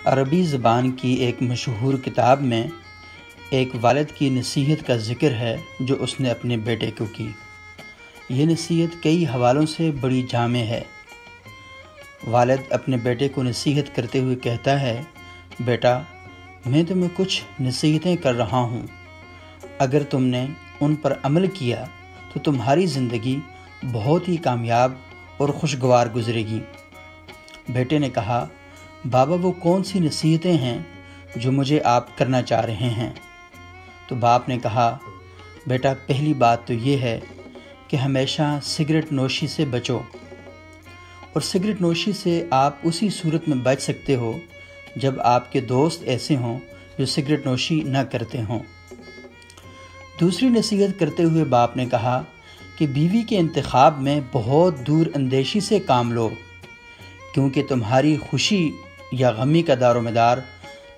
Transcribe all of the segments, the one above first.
عربی زبان کی ایک مشہور کتاب میں ایک والد کی نصیحت کا ذکر ہے جو اس نے اپنے بیٹے کو کی۔ یہ نصیحت کئی حوالوں سے بڑی جامع ہے۔ والد اپنے بیٹے کو نصیحت کرتے ہوئے کہتا ہے، بیٹا، میں تمہیں کچھ نصیحتیں کر رہا ہوں، اگر تم نے ان پر عمل کیا تو تمہاری زندگی بہت ہی کامیاب اور خوشگوار گزرے گی۔ بیٹے نے کہا، بابا وہ کون سی نصیحتیں ہیں جو مجھے آپ کرنا چاہ رہے ہیں؟ تو باپ نے کہا، بیٹا پہلی بات تو یہ ہے کہ ہمیشہ سگریٹ نوشی سے بچو، اور سگریٹ نوشی سے آپ اسی صورت میں بچ سکتے ہو جب آپ کے دوست ایسے ہوں جو سگریٹ نوشی نہ کرتے ہوں۔ دوسری نصیحت کرتے ہوئے باپ نے کہا کہ بیوی کے انتخاب میں بہت دور اندیشی سے کام لو، کیونکہ تمہاری خوشی یا غمی کا دار و مدار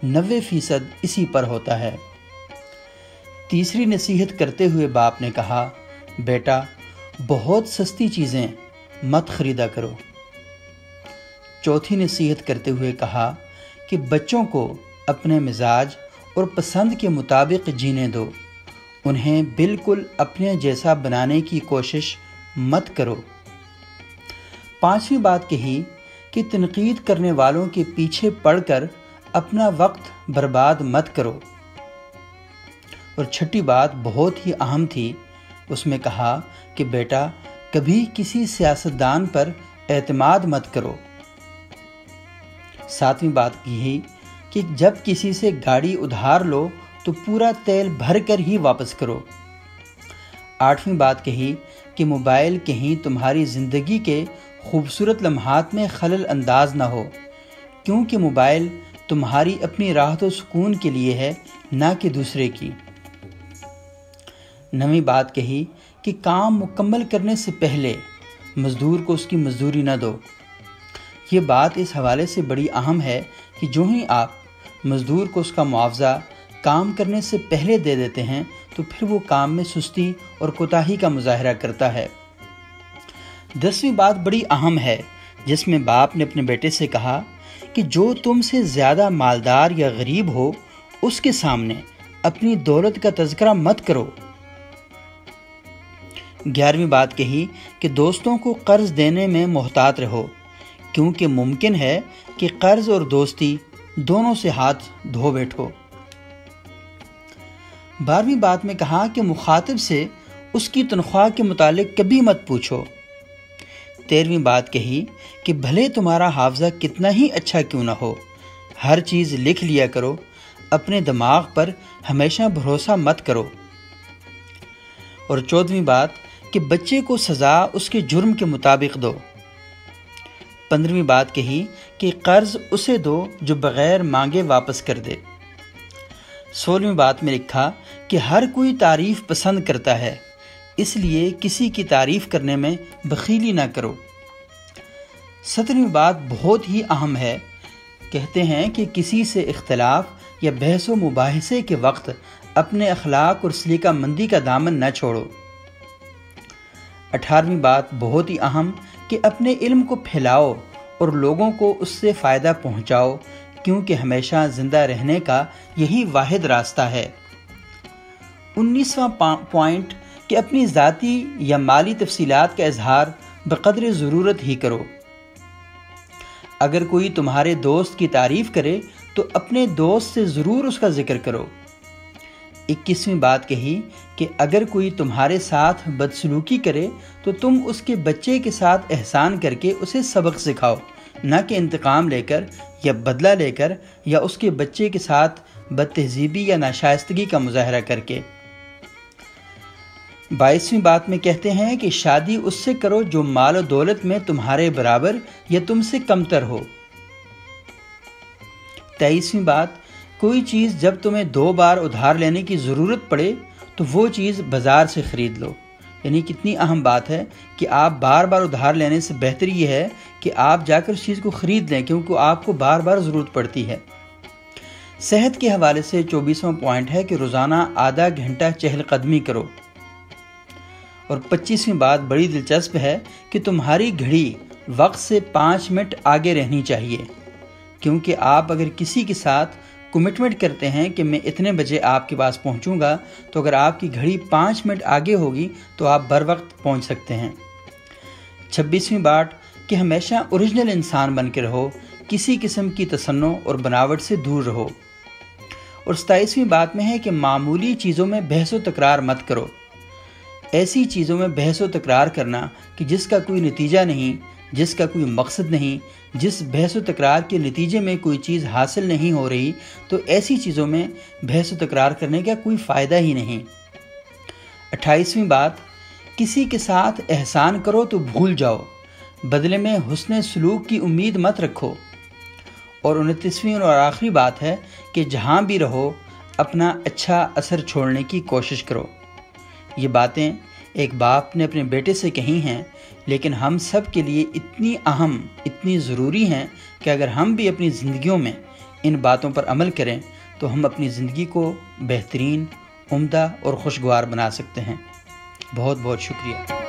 90% اسی پر ہوتا ہے۔ تیسری نصیحت کرتے ہوئے باپ نے کہا، بیٹا بہت سستی چیزیں مت خریدا کرو۔ چوتھی نصیحت کرتے ہوئے کہا کہ بچوں کو اپنے مزاج اور پسند کے مطابق جینے دو، انہیں بالکل اپنے جیسا بنانے کی کوشش مت کرو۔ پانچویں بات کہی کہ تنقید کرنے والوں کے پیچھے پڑ کر اپنا وقت برباد مت کرو۔ اور چھٹی بات بہت ہی اہم تھی، اس میں کہا کہ بیٹا کبھی کسی سیاستدان پر اعتماد مت کرو۔ ساتویں بات یہی کہ جب کسی سے گاڑی ادھار لو تو پورا تیل بھر کر ہی واپس کرو۔ آٹھویں بات کہی کہ موبائل کہیں تمہاری زندگی کے خوبصورت لمحات میں خلل انداز نہ ہو، کیونکہ موبائل تمہاری اپنی راحت و سکون کے لیے ہے، نہ کہ دوسرے کی۔ نویں بات کہی کہ کام مکمل کرنے سے پہلے مزدور کو اس کی مزدوری نہ دو۔ یہ بات اس حوالے سے بڑی اہم ہے کہ جو ہی آپ مزدور کو اس کا معاوضہ کام کرنے سے پہلے دے دیتے ہیں تو پھر وہ کام میں سستی اور کوتاہی کا مظاہرہ کرتا ہے۔ 10ویں بات بڑی اہم ہے، جس میں باپ نے اپنے بیٹے سے کہا کہ جو تم سے زیادہ مالدار یا غریب ہو اس کے سامنے اپنی دولت کا تذکرہ مت کرو۔ 11ویں بات کہی کہ دوستوں کو قرض دینے میں محتاط رہو، کیونکہ ممکن ہے کہ قرض اور دوستی دونوں سے ہاتھ دھو بیٹھو۔ 12ویں بات میں کہا کہ مخاطب سے اس کی تنخواہ کے متعلق کبھی مت پوچھو۔ 13ویں بات کہی کہ بھلے تمہارا حافظہ کتنا ہی اچھا کیوں نہ ہو، ہر چیز لکھ لیا کرو، اپنے دماغ پر ہمیشہ بھروسہ مت کرو۔ اور 14ویں بات کہ بچے کو سزا اس کے جرم کے مطابق دو۔ 15ویں بات کہی کہ قرض اسے دو جو بغیر مانگے واپس کر دے۔ 16ویں بات میں لکھا کہ ہر کوئی تعریف پسند کرتا ہے، اس لیے کسی کی تعریف کرنے میں بخیلی نہ کرو۔ 17ویں بات بہت ہی اہم ہے، کہتے ہیں کہ کسی سے اختلاف یا بحث و مباحثے کے وقت اپنے اخلاق اور سلیقہ مندی کا دامن نہ چھوڑو۔ 18ویں بات بہت ہی اہم کہ اپنے علم کو پھیلاؤ اور لوگوں کو اس سے فائدہ پہنچاؤ، کیونکہ ہمیشہ زندہ رہنے کا یہی واحد راستہ ہے۔ 19واں پوائنٹ کہ اپنی ذاتی یا مالی تفصیلات کا اظہار بقدر ضرورت ہی کرو۔ اگر کوئی تمہارے دوست کی تعریف کرے تو اپنے دوست سے ضرور اس کا ذکر کرو۔ 21ویں بات کہی کہ اگر کوئی تمہارے ساتھ بدسلوکی کرے تو تم اس کے بچے کے ساتھ احسان کر کے اسے سبق سکھاؤ، نہ کہ انتقام لے کر یا بدلہ لے کر یا اس کے بچے کے ساتھ بد تہذیبی یا ناشائستگی کا مظاہرہ کر کے۔ 22ویں بات میں کہتے ہیں کہ شادی اس سے کرو جو مال و دولت میں تمہارے برابر یا تم سے کمتر ہو۔ 23ویں بات، کوئی چیز جب تمہیں 2 بار ادھار لینے کی ضرورت پڑے تو وہ چیز بازار سے خرید لو۔ یعنی کتنی اہم بات ہے کہ آپ بار بار ادھار لینے سے بہتر یہ ہے کہ آپ جا کر اس چیز کو خرید لیں، کیونکہ آپ کو بار بار ضرورت پڑتی ہے۔ صحت کے حوالے سے 24واں پوائنٹ ہے کہ روزانہ آدھا گھنٹہ چہل قدمی کرو۔ اور 25ویں بات بڑی دلچسپ ہے کہ تمہاری گھڑی وقت سے 5 منٹ آگے رہنی چاہیے، کیونکہ آپ اگر کسی کے ساتھ کمٹمنٹ کرتے ہیں کہ میں اتنے بجے آپ کے پاس پہنچوں گا، تو اگر آپ کی گھڑی 5 منٹ آگے ہوگی تو آپ بر وقت پہنچ سکتے ہیں۔ 26ویں بات کہ ہمیشہ اوریجنل انسان بن کے رہو، کسی قسم کی تصنع اور بناوٹ سے دور رہو۔ اور 27ویں بات میں ہے کہ معمولی چیزوں میں بحث و تکرار مت کرو۔ ایسی چیزوں میں بحث و تکرار کرنا کہ جس کا کوئی نتیجہ نہیں، جس کا کوئی مقصد نہیں، جس بحث و تکرار کے نتیجے میں کوئی چیز حاصل نہیں ہو رہی، تو ایسی چیزوں میں بحث و تکرار کرنے کا کوئی فائدہ ہی نہیں۔ 28ویں بات، کسی کے ساتھ احسان کرو تو بھول جاؤ، بدلے میں حسن سلوک کی امید مت رکھو۔ اور 29ویں اور آخری بات ہے کہ جہاں بھی رہو اپنا اچھا اثر چھوڑنے کی کوشش کرو۔ یہ باتیں ایک باپ نے اپنے بیٹے سے کہی ہیں، لیکن ہم سب کے لیے اتنی اہم، اتنی ضروری ہیں کہ اگر ہم بھی اپنی زندگیوں میں ان باتوں پر عمل کریں تو ہم اپنی زندگی کو بہترین، عمدہ اور خوشگوار بنا سکتے ہیں۔ بہت بہت شکریہ۔